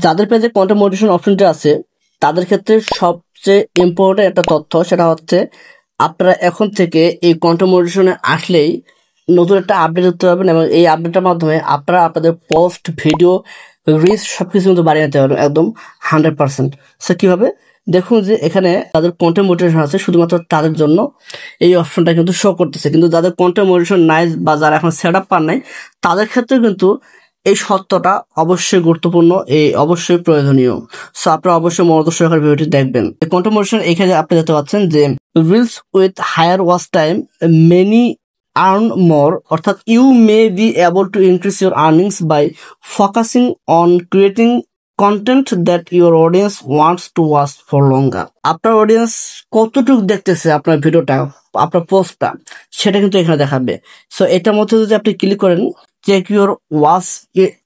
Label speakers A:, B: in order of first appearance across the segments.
A: যাদের পেজে content monetization অপশনটা আছে তাদের ক্ষেত্রে সবচেয়ে ইম্পর্টেন্ট একটা তথ্য, সেটা হচ্ছে আপনারা এখন থেকে এই কন্টেন্ট মনিটাইজেশনে আসলেই নতুন একটা আপডেট করতে পারবেন এবং এই আপডেটের মাধ্যমে আপনারা আপনাদের পোস্ট, ভিডিও, রিচ সবকিছু কিন্তু বাড়িয়ে নিতে পারবেন একদম 100%। সো কিভাবে দেখুন যে এখানে তাদের কন্টেন্ট মনিটাইজেশন আছে, শুধুমাত্র তাদের জন্য এই অপশনটা কিন্তু শো করতেছে, কিন্তু যাদের কন্টেন্ট মনিটাইজেশন নাই বা যারা এখন সেট আপ পান নাই তাদের ক্ষেত্রে কিন্তু এই সত্যটা অবশ্যই গুরুত্বপূর্ণ, এই অবশ্যই প্রয়োজনীয়। সো আপনারা অবশ্যই মনোযোগ সহকারে ভিডিওটি দেখবেন। এই কন্টেন্ট মনিটাইজেশন এখানে আপনি দেখতে পাচ্ছেন যে reels with higher watch time many earn more, অর্থাৎ you may be able to increase your earnings by focusing on creating content that your audience wants to watch for longer. আপনার audience কতটুকু দেখতেছে আপনার ভিডিওটা, আপনার পোস্টটা, সেটা কিন্তু এখানে দেখাবে। সো এটার মধ্যে যদি আপনি ক্লিক করেন check your watch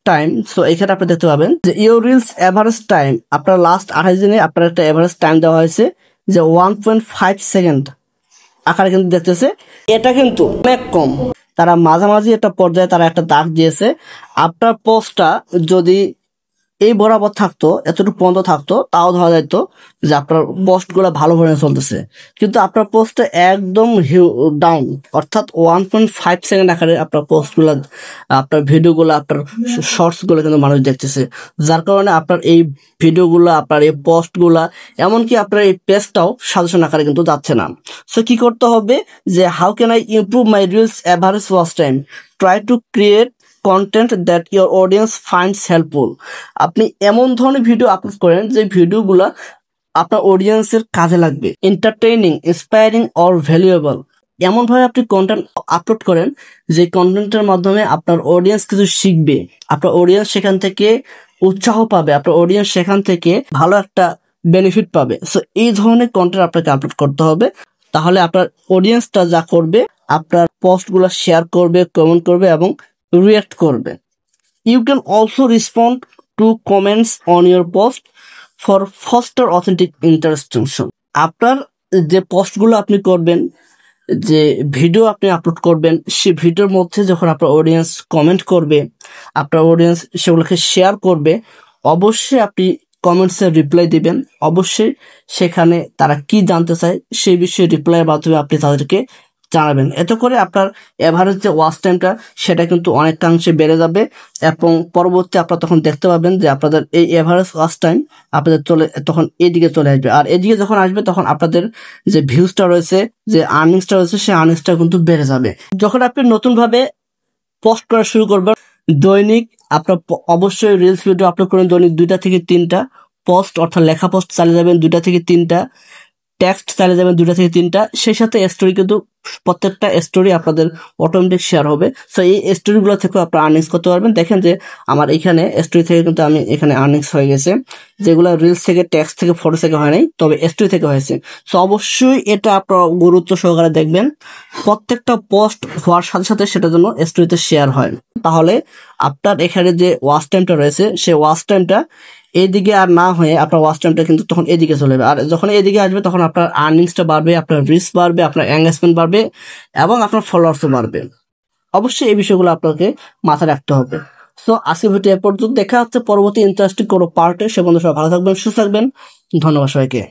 A: time, so এখানে আপনি দেখতে পাবেন যে ইউর রিলস এভারেজ টাইম, আপনার লাস্ট 28 দিনে আপনার একটা এভারেজ টাইম দেওয়া হয়েছে যে 1.5 সেকেন্ড আকারে কিন্তু দেখতেছে। এটা কিন্তু অনেক কম, তারা মাঝামাঝি একটা পর্যায়ে তারা একটা দাগ দিয়েছে। আপনার পোস্টটা যদি এই বরাবর থাকতো, এতটুকু পর্যন্ত থাকতো, তাও ধরা যেত যে আপনার পোস্টগুলো ভালোভাবে চলতেছে, কিন্তু আপনার পোস্টটা একদম ডাউন, অর্থাৎ 1.5 সেকেন্ড আকারে আপনার পোস্টগুলো, আপনার ভিডিওগুলো, আপনার শর্টসগুলো কিন্তু মানুষ দেখতেছে, যার কারণে আপনার এই ভিডিওগুলো, আপনার এই পোস্টগুলা, এমনকি আপনার এই পেজটাও সাজেশন আকারে কিন্তু যাচ্ছে না। সো কি করতে হবে যে how can I improve my reels average watch time, try to create content that your audience finds helpful. আপনি এমন ধরনের ভিডিও আপলোড করেন যে ভিডিওগুলো আপনার অডিয়েন্সের কাজে লাগবে, এন্টারটেইনিং, ইন্সপায়ারিং অর ভ্যালুয়েবল। এমনভাবে আপনি কন্টেন্ট আপলোড করেন যে কন্টেন্টের মাধ্যমে আপনার অডিয়েন্স কিছু শিখবে, আপনার অডিয়েন্স সেখান থেকে উৎসাহ পাবে, আপনার অডিয়েন্স সেখান থেকে ভালো একটা বেনিফিট পাবে। সো এই ধরনের কন্টেন্ট আপনাকে আপলোড করতে হবে, তাহলে আপনার অডিয়েন্সটা যা করবে, আপনার পোস্টগুলো শেয়ার করবে, কমেন্ট করবে এবং রিঅ্যাক্ট করবে। You can also respond to comments on your post for foster authentic interaction. আপনার যে পোস্টগুলো আপনি করবেন, যে ভিডিও আপনি আপলোড করবেন, সেই ভিডিওর মধ্যে যখন আপনার অডিয়েন্স কমেন্ট করবে, আপনার অডিয়েন্স সেগুলোকে শেয়ার করবে, অবশ্যই আপনি কমেন্টসে রিপ্লাই দিবেন। অবশ্যই সেখানে তারা কি জানতে চায় সেই বিষয়ে রিপ্লাইয়ের মাধ্যমে আপনি তাদেরকে জানাবেন। এতে করে আপনার এভারেজ যে ওয়াচ টাইমটা সেটা কিন্তু অনেকাংশে বেড়ে যাবে এবং পরবর্তী আপনারা তখন দেখতে পাবেন যে আপনাদের এই এভারেজ ওয়াচ টাইম আপনাদের তখন এদিকে চলে আসবে, আর এদিকে যখন আসবে তখন আপনাদের যে ভিউজটা রয়েছে, যে আর্নিংসটা রয়েছে, সেই আর্নিংসটা কিন্তু বেড়ে যাবে। যখন আপনি নতুনভাবে পোস্ট করা শুরু করবেন, দৈনিক আপনার অবশ্যই রিলস ভিডিও আপলোড করেন, দৈনিক 2টা থেকে 3টা পোস্ট, অর্থাৎ লেখা পোস্ট চালিয়ে যাবেন 2টা থেকে 3টা, টেক্সট চালিয়ে যাবেন 2টা থেকে 3টা, সেই সাথে স্টোরি, কিন্তু প্রত্যেকটা স্টোরি আপনাদের অটোমেটিক শেয়ার হবে। সো এই স্টোরিগুলো থেকে আপনারা আর্নিংস করতে পারবেন। দেখেন যে আমার এখানে স্টোরি থেকে কিন্তু আমি এখানে আর্নিংস হয়ে গেছে, যেগুলো রিলস থেকে, টেক্সট থেকে, ফটো থেকে হয় নাই, তবে স্টোরি থেকে হয়েছে। সো অবশ্যই এটা আপনারা গুরুত্ব সহকারে দেখবেন, প্রত্যেকটা পোস্ট হওয়ার সাথে সাথে সেটা যেন স্টোরিতে শেয়ার হয়, তাহলে আপনার এখানে যে ওয়াচ টাইমটা রয়েছে সেই ওয়াচ টাইমটা এইদিকে আর না হয়ে আপনার ওয়াচ টাইমটা কিন্তু তখন এদিকে চলে যাবে, আর যখন এদিকে আসবে তখন আপনার আর্নিংসটা বাড়বে, আপনার রিচ বাড়বে, আপনার এঙ্গেজমেন্ট বাড়বে এবং আপনার ফলোয়ার্সও বাড়বে। অবশ্যই এই বিষয়গুলো আপনাকে মাথায় রাখতে হবে। সো আজকে ভিডিও এ পর্যন্ত, দেখা হচ্ছে পরবর্তী ইন্টারেস্টিং কোনো পার্টে। সে বন্ধু সবাই ভালো থাকবেন, সুস্থ থাকবেন, ধন্যবাদ সবাইকে।